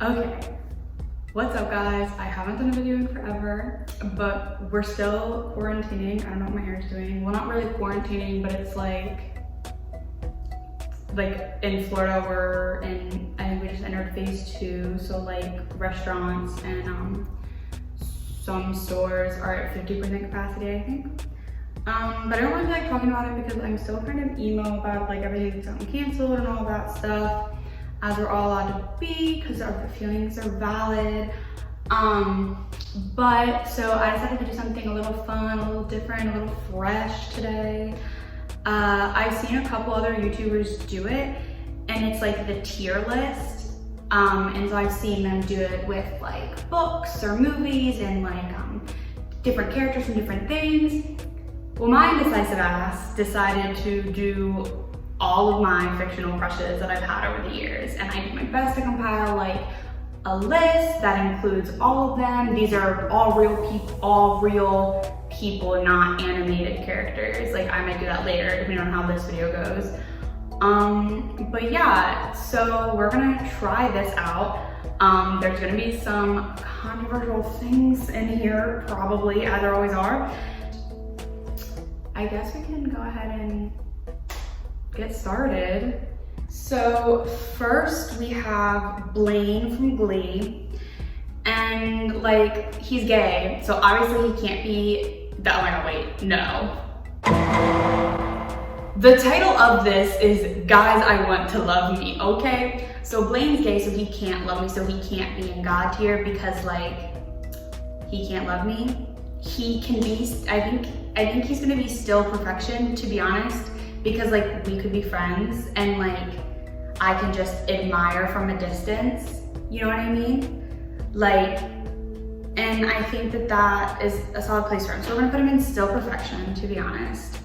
Okay, what's up guys? I haven't done a video in forever, but we're still quarantining. I don't know what my hair is doing. Well, not really quarantining, but it's like in Florida, I think we just entered phase 2. So like restaurants and some stores are at 50% capacity, I think. But I don't really like talking about it because I'm still kind of emo about like everything that's gotten canceled and all that stuff, as we're all allowed to be because our feelings are valid. But so I decided to do something a little fun, a little different, a little fresh today. I've seen a couple other YouTubers do it, and it's like the tier list. And so I've seen them do it with like books or movies and like different characters from different things. Well, my indecisive ass decided to do all of my fictional crushes that I've had over the years, and I did my best to compile like a list that includes all of them. These are all real people, not animated characters. Like I might do that later depending on how this video goes. But yeah, so we're gonna try this out. There's gonna be some controversial things in here, probably, as there always are. I guess we can go ahead and get started. So first we have Blaine from Glee, and like he's gay, so obviously he can't be the, oh my god, wait, no. The title of this is Guys I Want to Love Me, okay? So Blaine's gay, so he can't love me, so he can't be in God tier because like he can't love me. He can be, I think he's gonna be still perfection, to be honest, because like we could be friends and like I can just admire from a distance, you know what I mean? Like, and I think that that is a solid place for him. So we're gonna put him in still perfection, to be honest.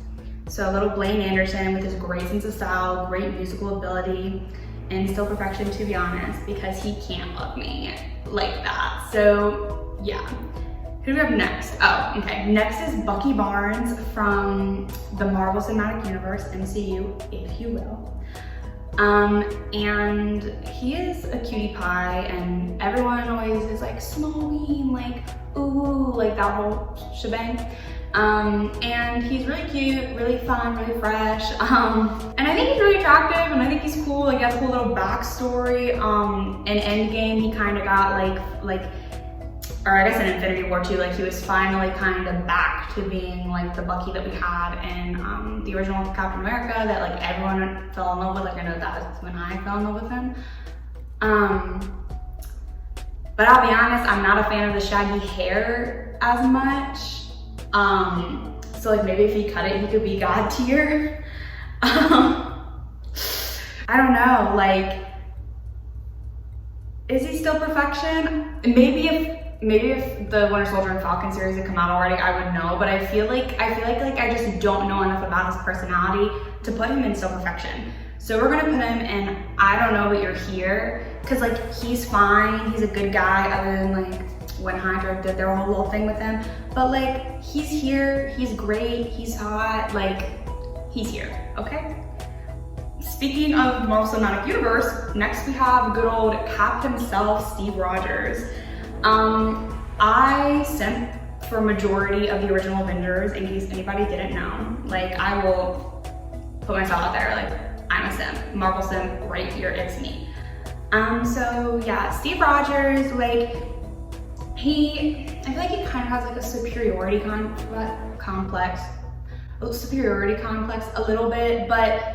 So little Blaine Anderson with his great sense of style, great musical ability, and still perfection, to be honest, because he can't love me like that. So yeah. Who do we have next? Oh, okay. Next is Bucky Barnes from the Marvel Cinematic Universe, MCU, if you will. And he is a cutie pie, and everyone always is like, Smallween, like, ooh, like that whole shebang. And he's really cute, really fun, really fresh. And I think he's really attractive, and I think he's cool. Like, he has a cool little backstory. In Endgame, he kind of got or I guess in Infinity War too, like he was finally kind of back to being like the Bucky that we had in the original Captain America that like everyone fell in love with. Like I know that's when I fell in love with him. But I'll be honest, I'm not a fan of the shaggy hair as much. So like maybe if he cut it, he could be God tier. I don't know, like, is he still perfection? Maybe if the Winter Soldier and Falcon series had come out already, I would know, but I feel like I just don't know enough about his personality to put him in still perfection. So we're gonna put him in I Don't Know But You're Here, because like he's fine, he's a good guy, other than like when Hydra did their whole little thing with him. But like he's here, he's great, he's hot, like he's here, okay? Speaking of Marvel Cinematic Universe, next we have good old Cap himself, Steve Rogers. I simp for majority of the original Avengers, in case anybody didn't know. Like, I will put myself out there, like, I'm a simp. Marvel simp, right here, it's me. So yeah, Steve Rogers, like, I feel like he kind of has like a superiority complex a little bit, but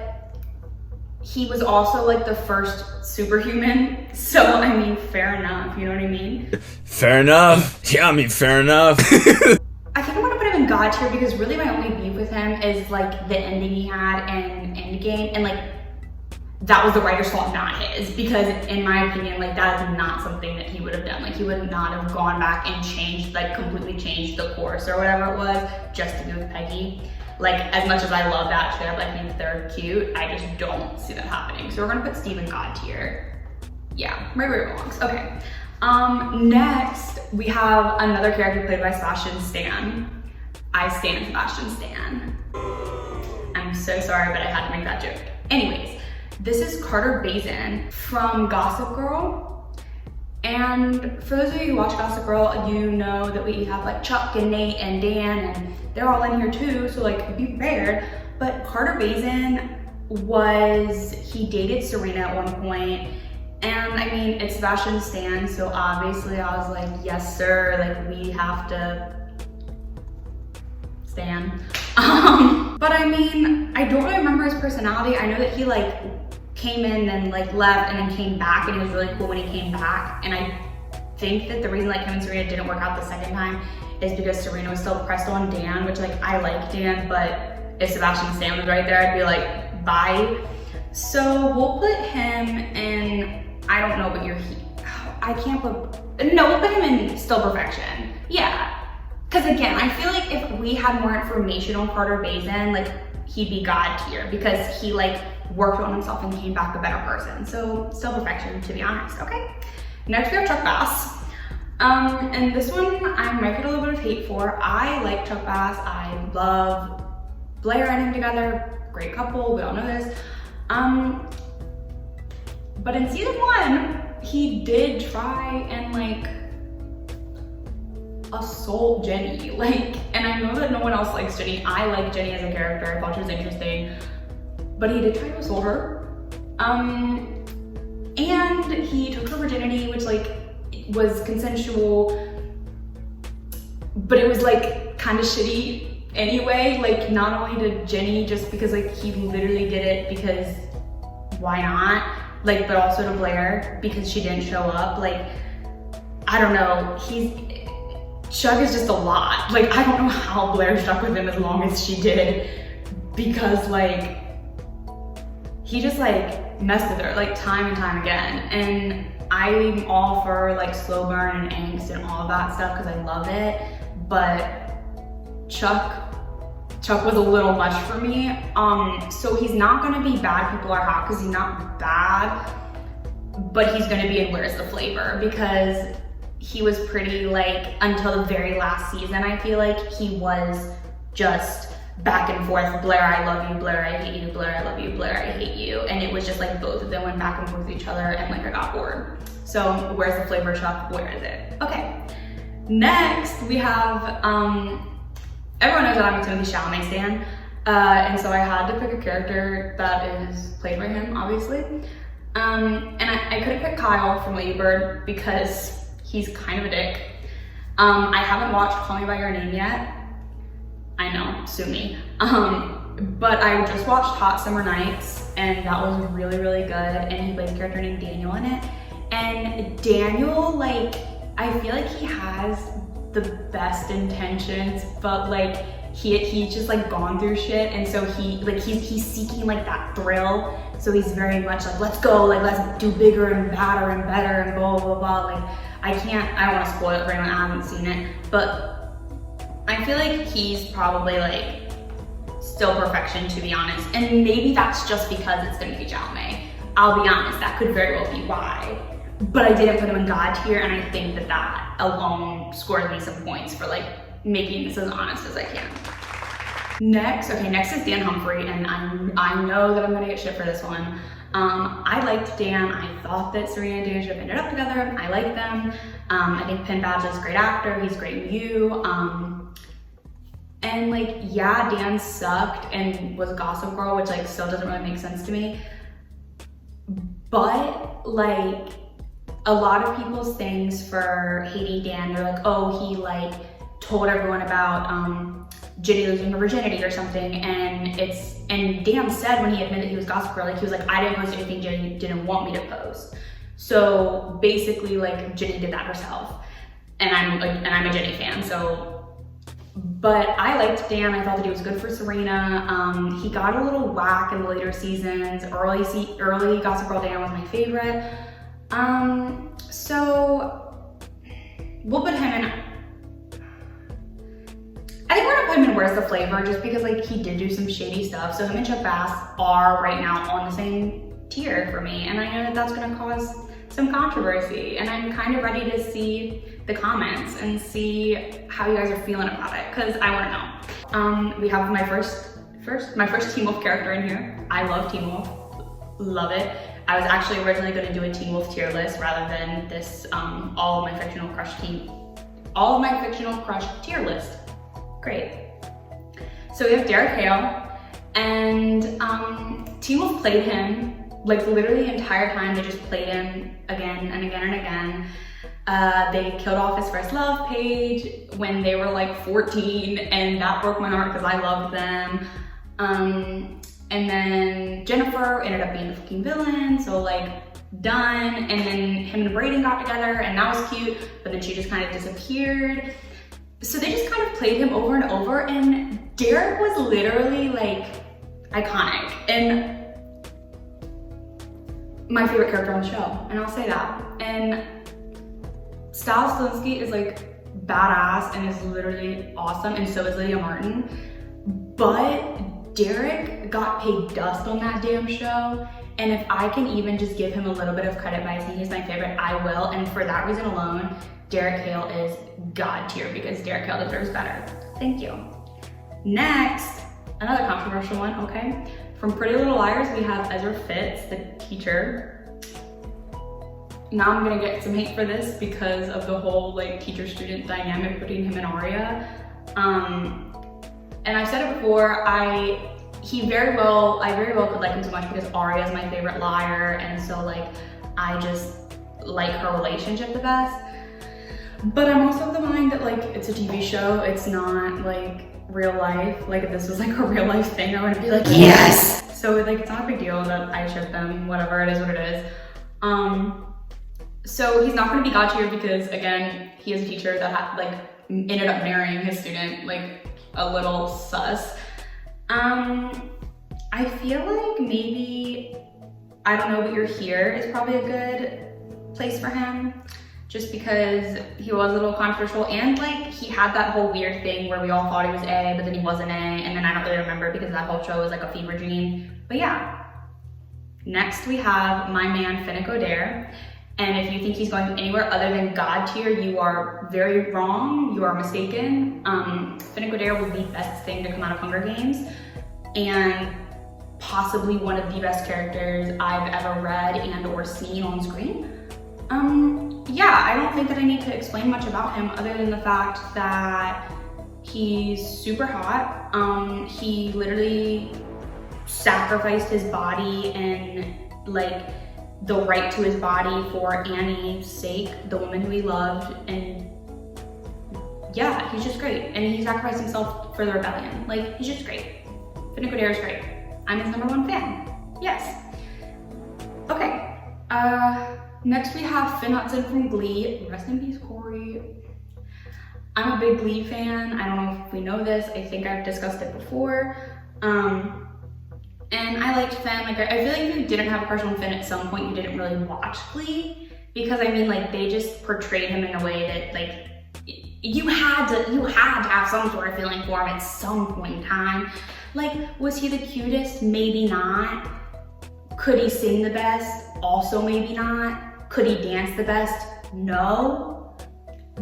he was also like the first superhuman, so I mean, fair enough, you know what I mean? Fair enough. Yeah, I mean, fair enough. I think I'm gonna put him in God tier because really my only beef with him is like the ending he had in Endgame, and like that was the writer's fault, not his, because in my opinion, like that is not something that he would have done. Like he would not have gone back and changed, like completely changed the course or whatever it was just to be with Peggy. Like, as much as I love that ship, I think they're cute, I just don't see that happening. So we're gonna put Steve in God tier. Yeah, right where it belongs. Okay. Next, we have another character played by Sebastian Stan. I stan Sebastian Stan. I'm so sorry, but I had to make that joke. Anyways, this is Carter Bazin from Gossip Girl. And for those of you who watch Gossip Girl, you know that we have like Chuck and Nate and Dan, and they're all in here too, so like be prepared. But Carter Bazin he dated Serena at one point, and I mean, it's Sebastian Stan, so obviously I was like, yes sir, like we have to Stan. But I mean, I don't really remember his personality. I know that he like came in and like left and then came back, and it was really cool when he came back. And I think that the reason like him and Serena didn't work out the second time is because Serena was still pressed on Dan, which like I like Dan, but if Sebastian Stan was right there, I'd be like, bye. So we'll put him in, I don't know what we'll put him in Still Perfection. Yeah. Because again, I feel like if we had more information on Carter Bazin, like he'd be God tier, because he like worked on himself and came back a better person. So Still Perfection, to be honest, okay? Next we have Chuck Bass. And this one I might get a little bit of hate for. I like Chuck Bass. I love Blair and him together. Great couple, we all know this. But in season 1, he did try and like assault Jenny. Like, and I know that no one else likes Jenny. I like Jenny as a character. I thought she was interesting. But he did try to assault her. And he took her virginity, which like was consensual, but it was like kind of shitty anyway. Like not only to Jenny, just because like he literally did it because why not? Like, but also to Blair because she didn't show up. Like, I don't know. Chuck is just a lot. Like, I don't know how Blair stuck with him as long as she did, because like he just like messed with her like time and time again. And I'm all for like slow burn and angst and all of that stuff because I love it. But Chuck was a little much for me. So he's not gonna be bad people are hot because he's not bad, but he's gonna be in Where's the Flavor, because he was pretty like, until the very last season, I feel like he was just back and forth, Blair, I love you, Blair, I hate you, Blair, I love you, Blair, I hate you. And it was just like both of them went back and forth with each other, and like I got bored. So Where's the Flavor, Chuck? Where is it? Okay. Next we have, everyone knows that I'm a Timothy Chalamet stan. And so I had to pick a character that is played by him, obviously. And I couldn't pick Kyle from Lady Bird because he's kind of a dick. I haven't watched Call Me By Your Name yet. I know, sue me. But I just watched Hot Summer Nights, and that was really, really good. And he plays a character named Daniel in it. And Daniel, like, I feel like he has the best intentions, but like he's just like gone through shit, and so he's seeking like that thrill. So he's very much like, let's go, like let's do bigger and badder and better and blah blah blah. Like I don't want to spoil it for anyone that hasn't seen it, but I feel like he's probably like Still Perfection, to be honest. And maybe that's just because it's Timothy Chalamet. I'll be honest, that could very well be why. But I didn't put him in God tier, and I think that alone scores me some points for like making this as honest as I can. Next is Dan Humphrey, and I know that I'm gonna get shit for this one. I liked Dan. I thought that Serena and Dan should have ended up together. I like them. I think Penn Badgley's a great actor. He's great in You. And like, yeah, Dan sucked and was a Gossip Girl, which like still doesn't really make sense to me. But like, a lot of people's things for hating Dan, they're like, oh, he like told everyone about Jenny losing her virginity or something, and Dan said when he admitted he was Gossip Girl, like he was like, I didn't post anything Jenny didn't want me to post. So basically, like Jenny did that herself, and I'm a Jenny fan. So, but I liked Dan. I thought that he was good for Serena. He got a little whack in the later seasons. Early Gossip Girl Dan was my favorite. So we'll put him in. I think we're gonna put him in Where's the Flavor, just because like he did do some shady stuff. So him and Chuck Bass are right now on the same tier for me, and I know that that's gonna cause some controversy, and I'm kind of ready to see the comments and see how you guys are feeling about it, because I want to know. We have my first Teen Wolf character in here. I love Teen Wolf, love it. I was actually originally going to do a Teen Wolf tier list rather than this all of my fictional crush tier list. Great. So we have Derek Hale, and Teen Wolf played him like literally the entire time. They just played him again and again and again. They killed off his first love page when they were like 14, and that broke my heart because I loved them. And then Jennifer ended up being the fucking villain, so like done. And then him and Braden got together, and that was cute, but then she just kind of disappeared. So they just kind of played him over and over, and Derek was literally like iconic and my favorite character on the show, and I'll say that. And Stiles Stilinski is like badass and is literally awesome, and so is Lydia Martin. But Derek got paid dust on that damn show, and if I can even just give him a little bit of credit by saying he's my favorite, I will. And for that reason alone, Derek Hale is God tier, because Derek Hale deserves better. Thank you. Next, another controversial one, okay? From Pretty Little Liars, we have Ezra Fitz, the teacher. Now I'm gonna get some hate for this because of the whole like teacher-student dynamic between him and Aria. And I've said it before, I very well could like him so much because Aria is my favorite liar, and so like I just like her relationship the best. But I'm also of the mind that like it's a TV show, it's not like real life. Like if this was like a real life thing, I would be like, yes! So like it's not a big deal that I ship them, whatever, it is what it is. So he's not gonna be God tier because again, he is a teacher that like ended up marrying his student, like a little sus. I feel like maybe, I don't know, But You're Here is probably a good place for him, just because he was a little controversial, and like he had that whole weird thing where we all thought he was A, but then he wasn't A, and then I don't really remember because that whole show was like a fever dream. But yeah. Next we have my man Finnick Odair, and if you think he's going anywhere other than God tier, you are very wrong, you are mistaken. Finnick Odair was the best thing to come out of Hunger Games, and possibly one of the best characters I've ever read and or seen on screen. Yeah, I don't think that I need to explain much about him other than the fact that he's super hot. He literally sacrificed his body and like the right to his body for Annie's sake, the woman who he loved, and yeah, he's just great. And he sacrificed himself for the rebellion. Like, he's just great. Finnick Odair is great. I'm his #1 fan. Yes. Okay. Next we have Finn Hutcherson from Glee. Rest in peace, Corey. I'm a big Glee fan. I don't know if we know this. I think I've discussed it before. And I liked Finn. Like, I feel like if you didn't have a crush on Finn at some point, you didn't really watch Glee, because I mean, like, they just portrayed him in a way that, like, you had to have some sort of feeling for him at some point in time. Like, was he the cutest? Maybe not. Could he sing the best? Also maybe not. Could he dance the best? No.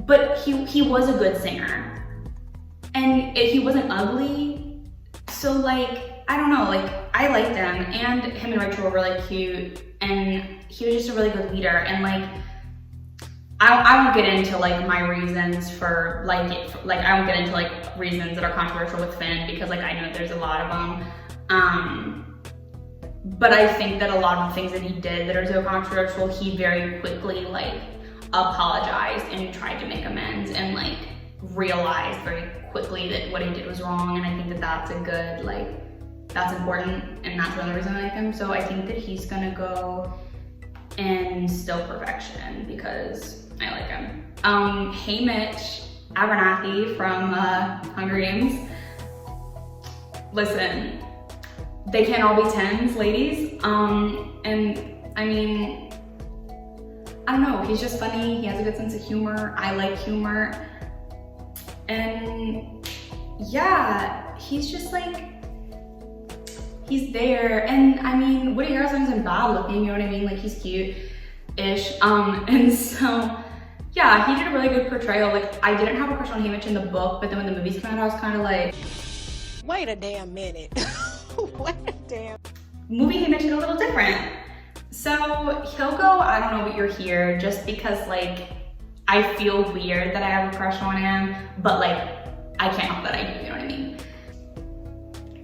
But he was a good singer. And he wasn't ugly. So like, I don't know, like I liked them, and him and Rachel were really cute, and he was just a really good leader. And like, I won't get into like my reasons for like it. Like I won't get into like reasons that are controversial with Finn, because like I know there's a lot of them. But I think that a lot of the things that he did that are so controversial, he very quickly like apologized and tried to make amends, and like realized very quickly that what he did was wrong. And I think that that's a good, like, that's important, and that's another reason I like him. So I think that he's gonna go in Still Perfection because I like him. Haymitch Abernathy from Hunger Games. Listen, they can't all be 10s, ladies. And I mean, I don't know, he's just funny, he has a good sense of humor, I like humor. And yeah, he's just like, he's there. And I mean, Woody Harrelson isn't bad looking, you know what I mean? Like, he's cute-ish. And so, yeah, he did a really good portrayal. Like, I didn't have a crush on Haymitch in the book, but then when the movies came out, I was kind of like, wait a damn minute. Wait a damn. Movie Haymitch is a little different. So he'll go, I don't know what you're here, just because like, I feel weird that I have a crush on him, but like, I can't help that I do, you know what I mean?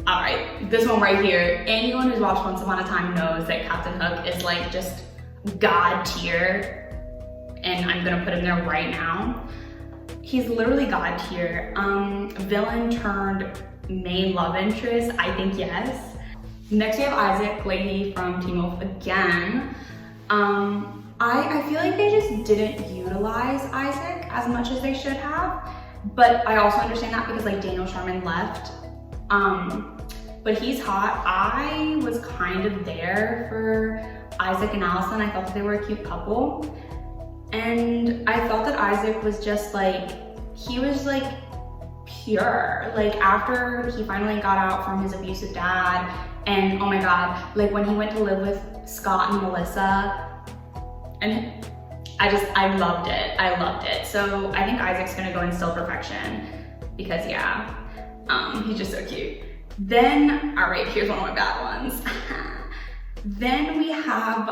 All right, this one right here. Anyone who's watched Once Upon a Time knows that Captain Hook is like just God tier, and I'm gonna put him there right now. He's literally God tier. Villain turned main love interest, I think yes. Next we have Isaac Leahy from Teen Wolf again. I feel like they just didn't utilize Isaac as much as they should have, but I also understand that because like Daniel Sharman left. But he's hot. I was kind of there for Isaac and Allison. I thought that they were a cute couple. And I thought that Isaac was just like, he was like pure. Like after he finally got out from his abusive dad, and oh my God, like when he went to live with Scott and Melissa, and I loved it. I loved it. So I think Isaac's gonna go in Still Perfection because yeah, he's just so cute. Then, all right, here's one of my bad ones. Then we have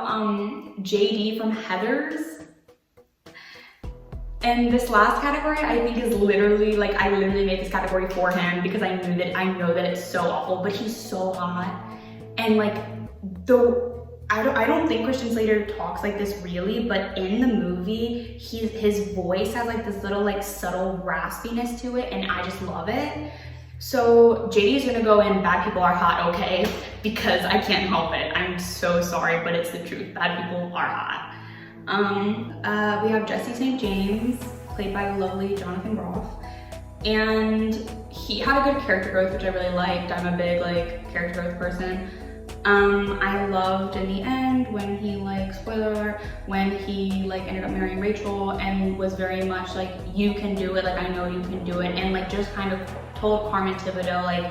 JD from Heathers. And this last category I think is literally, like I literally made this category for him because I know that it's so awful, but he's so hot. And like, I don't think Christian Slater talks like this really, but in the movie, his voice has like this little like subtle raspiness to it, and I just love it. So JD is gonna go in Bad People Are Hot, okay? Because I can't help it. I'm so sorry, but it's the truth. Bad people are hot. We have Jesse St. James, played by the lovely Jonathan Groff. And he had a good character growth, which I really liked. I'm a big like character growth person. I loved in the end when he like, spoiler alert, when he like ended up marrying Rachel and was very much like, you can do it, like I know you can do it, and like just kind of told Carmen Thibodeau like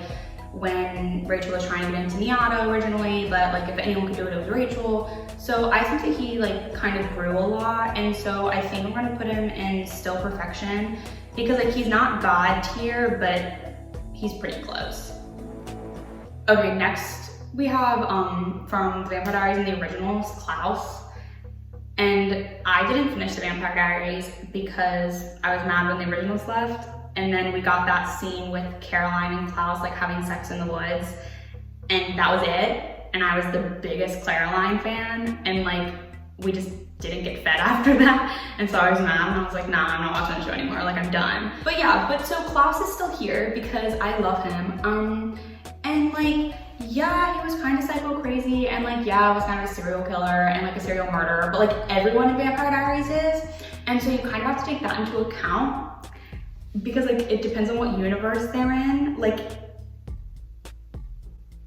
when Rachel was trying to get into Miata originally, but like if anyone could do it, it was Rachel. So I think that he like kind of grew a lot, and so I think I'm gonna put him in Still Perfection because like he's not God tier, but he's pretty close. Okay, next we have from The Vampire Diaries in the originals, Klaus. And I didn't finish The Vampire Diaries because I was mad when the originals left. And then we got that scene with Caroline and Klaus like having sex in the woods. And that was it. And I was the biggest Caroline fan. And like, we just didn't get fed after that. And so I was mad and I was like, nah, I'm not watching the show anymore. Like I'm done. But yeah, but so Klaus is still here because I love him. And like, yeah, he was kind of psycho crazy, and like, yeah, was kind of a serial killer and like a serial murderer, but like everyone in Vampire Diaries is. And so you kind of have to take that into account because like, it depends on what universe they're in. Like,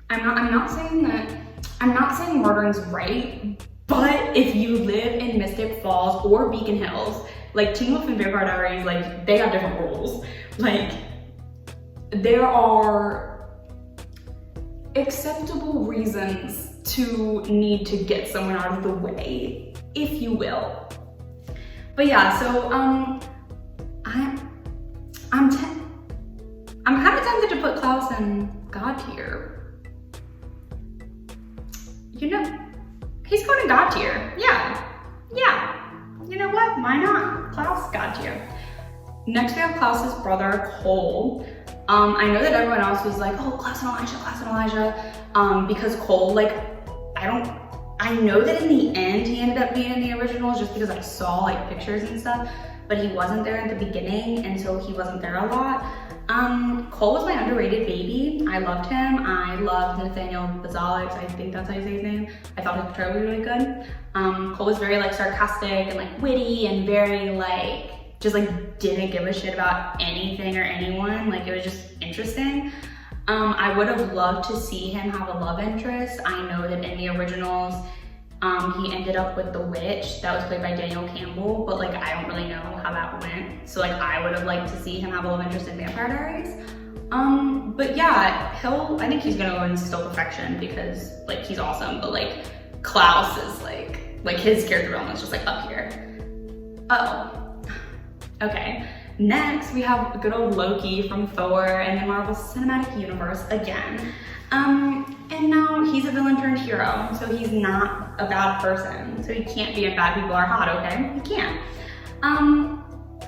I'm not saying murdering's right, but if you live in Mystic Falls or Beacon Hills, like Teen Wolf and Vampire Diaries, like they got different rules. Like, there are acceptable reasons to need to get someone out of the way, if you will. But yeah, so I'm kind of tempted to put Klaus in God tier. You know, he's going to God tier. Yeah. You know what? Why not? Klaus, God tier. Next we have Klaus's brother, Cole. I know that everyone else was like, oh, Klaus and Elijah, because Cole, like, I know that in the end he ended up being in the originals just because I saw like pictures and stuff, but he wasn't there at the beginning, and so he wasn't there a lot. Cole was my underrated baby. I loved him. I loved Nathaniel Bazalek, I think that's how you say his name. I thought his portrayal was really good. Cole was very like sarcastic and like witty and very like, just like didn't give a shit about anything or anyone. Like it was just interesting. I would have loved to see him have a love interest. I know that in the originals, he ended up with the witch that was played by Daniel Campbell, but like I don't really know how that went. So like I would have liked to see him have a love interest in Vampire Diaries. But yeah, I think he's gonna go in Still Perfection because like he's awesome, but like Klaus is like his character development is just like up here. Oh. Okay, Next, we have good old Loki from Thor and the Marvel Cinematic Universe again. And now he's a villain turned hero, so he's not a bad person. So he can't be a bad people are hot, okay? He can't.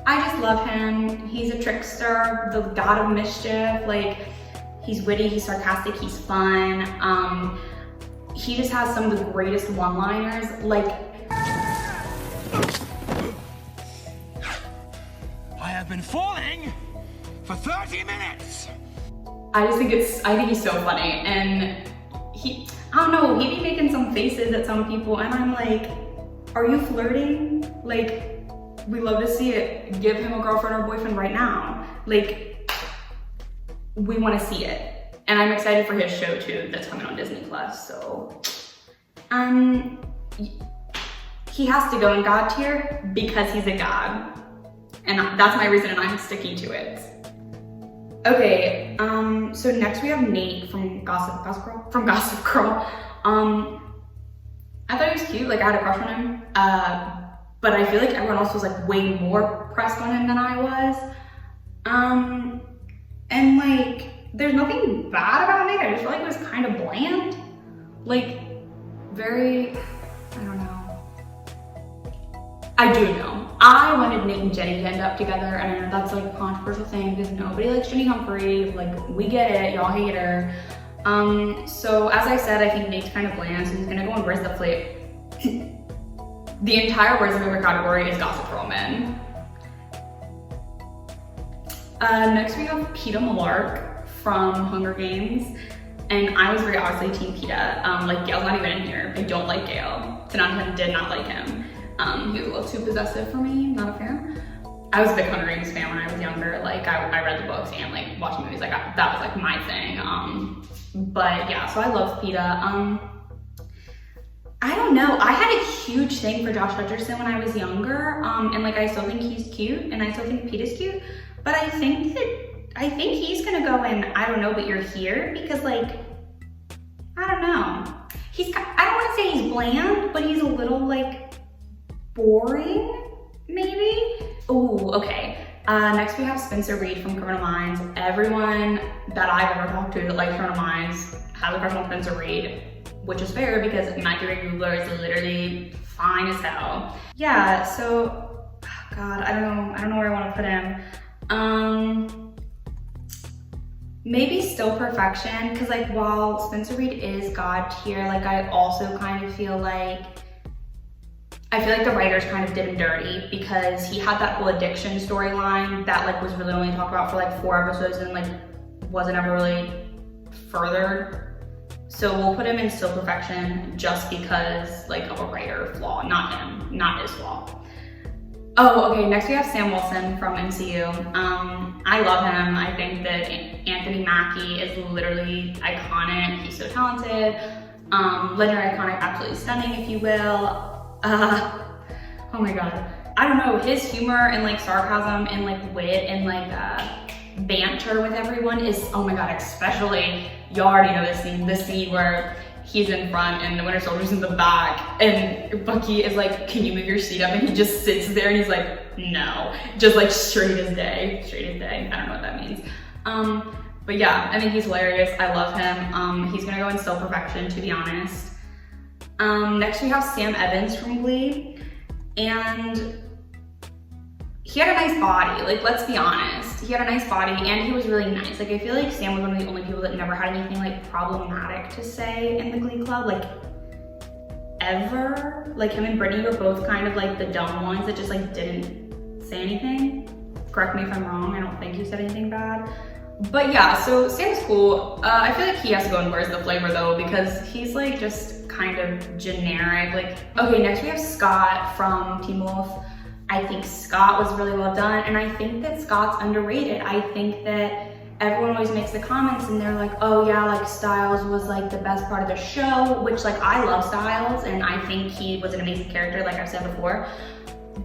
I just love him. He's a trickster, the god of mischief. Like, he's witty, he's sarcastic, he's fun. He just has some of the greatest one-liners. Like, I have been falling for 30 minutes. I think he's so funny, and I don't know, he'd be making some faces at some people, and I'm like, are you flirting? Like, we love to see it. Give him a girlfriend or boyfriend right now. Like, we want to see it. And I'm excited for his show too, that's coming on Disney Plus. So, he has to go in God tier because he's a god. And that's my reason, and I'm sticking to it. Okay, so next we have Nate from Gossip Girl. I thought he was cute, like I had a crush on him. But I feel like everyone else was like way more pressed on him than I was. And like, there's nothing bad about Nate, I just feel like it was kind of bland. Like, very, I don't know. I do know. I wanted Nate and Jenny to end up together, and I know that's like a controversial thing because nobody likes Jenny Humphrey. Like, we get it, y'all hate her. So as I said, I think Nate's kind of bland, so he's gonna go on Where's the Flame. The entire Where's the Flame category is Gossip Girl men. Next we have Peeta Mellark from Hunger Games. And I was very obviously Team Peeta. Like, Gail's not even in here. I don't like Gail. Tananta did not like him. He was a little too possessive for me, not a fan. I was a big Hunger Games fan when I was younger. Like, I read the books and like watched movies. Like, that was like my thing. But yeah, so I love Peeta. I don't know. I had a huge thing for Josh Hutcherson when I was younger. And like, I still think he's cute, and I still think Peeta's cute. But I think he's gonna go in, I don't know, but you're here, because like, I don't know. I don't wanna say he's bland, but he's a little like boring, maybe? Ooh, okay. Next we have Spencer Reid from Criminal Minds. Everyone that I've ever talked to that likes Criminal Minds has a crush on Spencer Reid, which is fair because my favorite Googler is literally fine as hell. Yeah, so, God, I don't know where I wanna put him. Maybe Still Perfection, because like, while Spencer Reid is God tier, like I also kind of feel like the writers kind of did him dirty, because he had that whole addiction storyline that like was really only talked about for like 4 episodes and like wasn't ever really furthered. So we'll put him in Still Perfection just because like of a writer flaw, not him, not his flaw. Oh, okay, next we have Sam Wilson from MCU. I love him. I think that Anthony Mackie is literally iconic. He's so talented. Legendary, iconic, absolutely stunning, if you will. Oh my God. I don't know, his humor and like sarcasm and like wit and like banter with everyone is, oh my God, especially, you already know this scene where he's in front and the Winter Soldier's in the back, and Bucky is like, can you move your seat up? And he just sits there and he's like, no. Just like straight as day. I don't know what that means. But yeah, I think he's hilarious. I love him. He's gonna go in Still Perfection, to be honest. Next we have Sam Evans from Glee, and he had a nice body. Like, let's be honest, he had a nice body and he was really nice. Like, I feel like Sam was one of the only people that never had anything like problematic to say in the Glee Club, like ever. Like, him and Brittany were both kind of like the dumb ones that just like didn't say anything. Correct me if I'm wrong, I don't think he said anything bad. But yeah, so Sam's cool. I feel like he has to go in Where's the Flavor though, because he's like just kind of generic. Like, okay, next we have Scott from Teen Wolf. I think Scott was really well done, and I think that Scott's underrated. I think that everyone always makes the comments and they're like, oh yeah, like Styles was like the best part of the show, which like, I love Styles and I think he was an amazing character, like I've said before.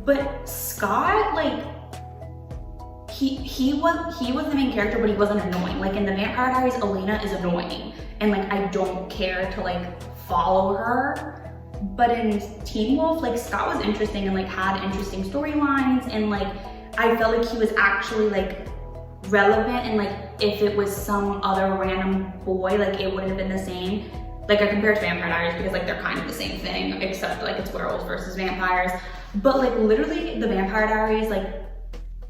But Scott, like, he was the main character, but he wasn't annoying. Like in the Vampire Diaries, Elena is annoying, and like I don't care to like follow her. But in Teen Wolf, like Scott was interesting and like had interesting storylines, and like I felt like he was actually like relevant, and like if it was some other random boy, like it wouldn't have been the same. Like I compare it to Vampire Diaries because like they're kind of the same thing, except like it's werewolves versus vampires. But like literally the Vampire Diaries, like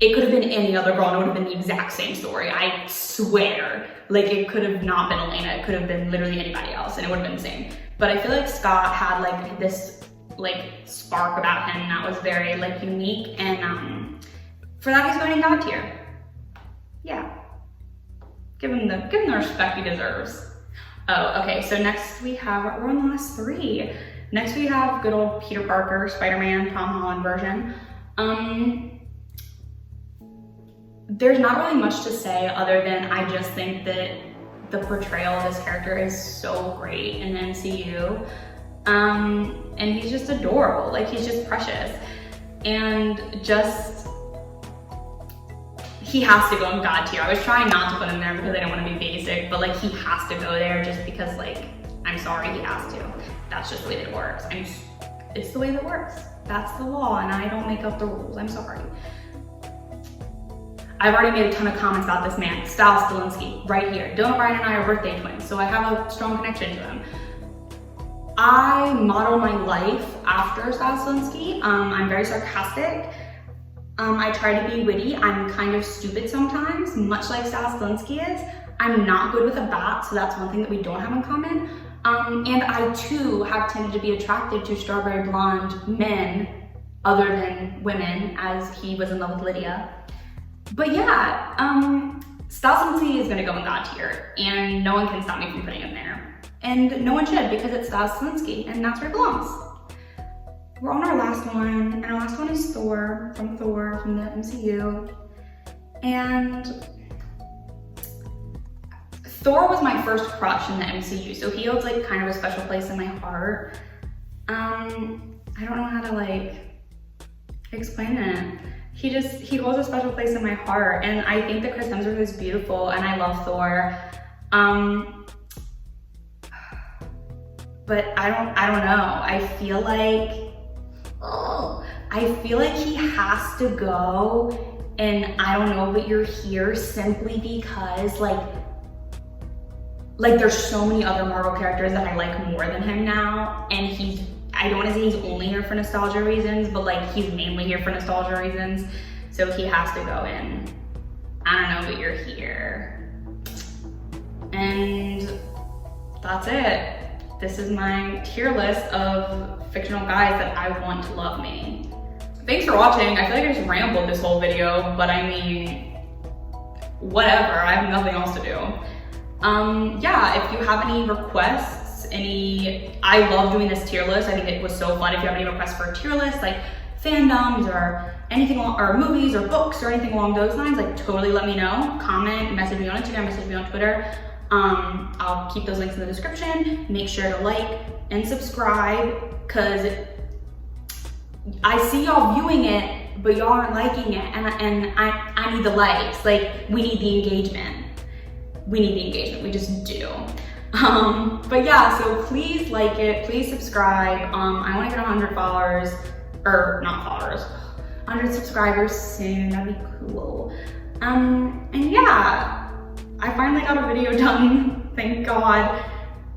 it could have been any other girl and it would have been the exact same story. I swear. Like it could have not been Elena, it could have been literally anybody else and it would have been the same. But I feel like Scott had like this like spark about him that was very like unique, and for that he's going in God tier. Yeah. Give him the respect he deserves. Oh, okay, so next we have, we're on the last three. Next we have good old Peter Parker, Spider-Man, Tom Holland version. There's not really much to say other than I just think that the portrayal of this character is so great in the MCU. And he's just adorable, like he's just precious. And just, he has to go in God tier. I was trying not to put him there because I don't want to be basic, but like he has to go there just because like, I'm sorry, he has to. That's just the way that it works. It's the way that it works. That's the law and I don't make up the rules, I'm sorry. I've already made a ton of comments about this man, Styles Stilinski, right here. Dylan O'Brien and I are birthday twins, so I have a strong connection to him. I model my life after Styles Stilinski. I'm very sarcastic. I try to be witty. I'm kind of stupid sometimes, much like Styles Stilinski is. I'm not good with a bat, so that's one thing that we don't have in common. And I too have tended to be attracted to strawberry blonde men other than women, as he was in love with Lydia. But yeah, Styles Stilinski is gonna go in God tier, and no one can stop me from putting him there. And no one should, because it's Styles Stilinski, and that's where it belongs. We're on our last one, and our last one is Thor from the MCU. And Thor was my first crush in the MCU, so he holds like kind of a special place in my heart. I don't know how to like explain it. He holds a special place in my heart, and I think that Chris Hemsworth is beautiful, and I love Thor. But I don't know. I feel like he has to go, and I don't know, but you're here simply because like there's so many other Marvel characters that I like more than him now, and I don't want to say he's only here for nostalgia reasons, but like he's mainly here for nostalgia reasons, so he has to go in. I don't know, but you're here. And that's it. This is my tier list of fictional guys that I want to love me. Thanks for watching. I feel like I just rambled this whole video, but I mean, whatever, I have nothing else to do. Yeah, if you have any requests, I love doing this tier list. I think it was so fun. If you have any requests for a tier list, like fandoms or anything, or movies or books or anything along those lines, like totally let me know. Comment, message me on Instagram, message me on Twitter. I'll keep those links in the description. Make sure to like and subscribe, because I see y'all viewing it, but y'all aren't liking it, and I need the likes. Like, we need the engagement. We just do. But yeah, so please like it, please subscribe. I want to get 100 followers, or not followers, 100 subscribers soon. That'd be cool. And yeah, I finally got a video done, thank God.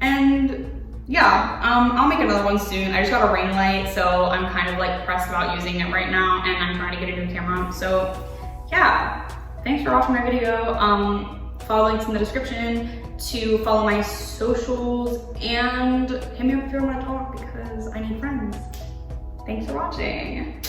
And yeah, I'll make another one soon. I just got a ring light, so I'm kind of like pressed about using it right now, and I'm trying to get a new camera. So yeah, thanks for watching my video. Follow links in the description to follow my socials, and hit me up if you want to talk, because I need friends. Thanks for watching.